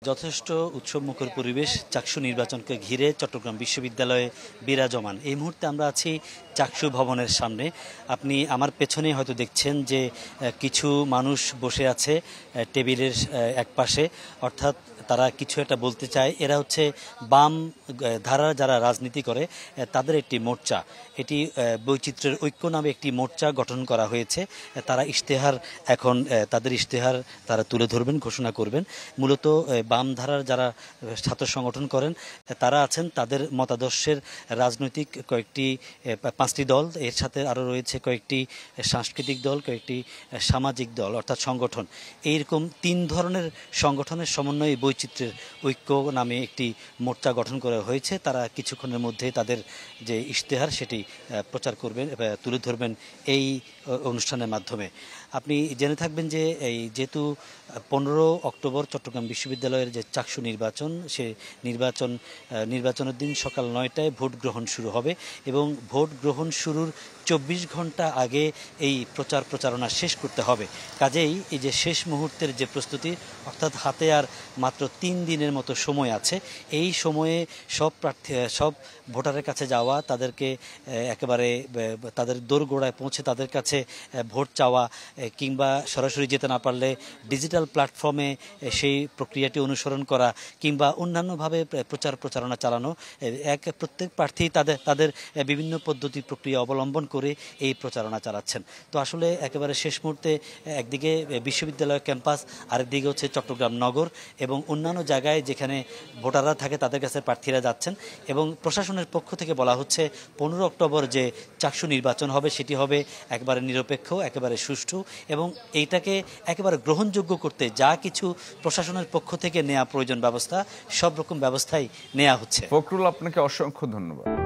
যথেষ্ট উৎসবমুখর পরিবেশ চাকসু নির্বাচনকে ঘিরে চট্টগ্রাম বিশ্ববিদ্যালয়ে বিরাজমান। এই মুহূর্তে আমরা আছি চাকসু ভবনের সামনে। আপনি আমার পেছনে হয়তো দেখছেন যে কিছু মানুষ বসে আছে টেবিলের এক পাশে, অর্থাৎ তারা কিছু একটা বলতে চায়। এরা হচ্ছে বাম ধারা যারা রাজনীতি করে তাদের একটি মোর্চা। এটি বৈচিত্র্যের ঐক্য নামে একটি মোর্চা গঠন করা হয়েছে। তারা ইশতেহার এখন তাদের ইশতেহার তারা তুলে ধরবেন, ঘোষণা করবেন। মূলত বাম ধারার যারা ছাত্র সংগঠন করেন তারা আছেন, তাদের মতাদর্শের রাজনৈতিক কয়েকটি 5টি দল, এর সাথে আরও রয়েছে কয়েকটি সাংস্কৃতিক দল, কয়েকটি সামাজিক দল অর্থাৎ সংগঠন। এইরকম 3 ধরনের সংগঠনের সমন্বয়ে বৈচিত্র্যের ঐক্য নামে একটি মোর্চা গঠন করা হয়েছে। তারা কিছুক্ষণের মধ্যে তাদের যে ইশতেহার সেটি প্রচার করবেন, তুলে ধরবেন এই অনুষ্ঠানের মাধ্যমে। আপনি জেনে থাকবেন যে এই যেহেতু 15 অক্টোবর চট্টগ্রাম বিশ্ববিদ্যালয়ের যে চাকসু নির্বাচন, সে নির্বাচনের দিন সকাল 9টায় ভোট গ্রহণ শুরু হবে এবং ভোট গ্রহণ শুরুর 24 ঘন্টা আগে এই প্রচারণা শেষ করতে হবে। কাজেই এই যে শেষ মুহূর্তের যে প্রস্তুতি, অর্থাৎ হাতে আর মাত্র 3 দিনের মতো সময় আছে, এই সময়ে সব ভোটারের কাছে যাওয়া, তাদেরকে একেবারে তাদের দোরগোড়ায় পৌঁছে তাদের কাছে ভোট চাওয়া, কিংবা সরাসরি যেতে না পারলে ডিজিটাল প্ল্যাটফর্মে সেই প্রক্রিয়াটি অনুসরণ করা, কিংবা অন্যান্যভাবে প্রচারণা চালানো। প্রত্যেক প্রার্থী তাদের বিভিন্ন পদ্ধতি প্রক্রিয়া অবলম্বন করে এই প্রচারণা চালাচ্ছেন। তো আসলে একেবারে শেষ মুহূর্তে একদিকে বিশ্ববিদ্যালয় ক্যাম্পাস, আরেকদিকে হচ্ছে চট্টগ্রাম নগর এবং অন্যান্য জায়গায় যেখানে ভোটাররা থাকে তাদের কাছে প্রার্থীরা যাচ্ছেন। এবং প্রশাসনের পক্ষ থেকে বলা হচ্ছে 15 অক্টোবর যে চাকসু নির্বাচন হবে সেটি হবে একেবারে নিরপেক্ষ, একেবারে সুষ্ঠু এবং এইটাকে একেবারে গ্রহণযোগ্য করতে যা কিছু প্রশাসনের পক্ষ থেকে নেওয়া প্রয়োজন ব্যবস্থা, সব রকম ব্যবস্থাই নেওয়া হচ্ছে। ফখরুল, আপনাকে অসংখ্য ধন্যবাদ।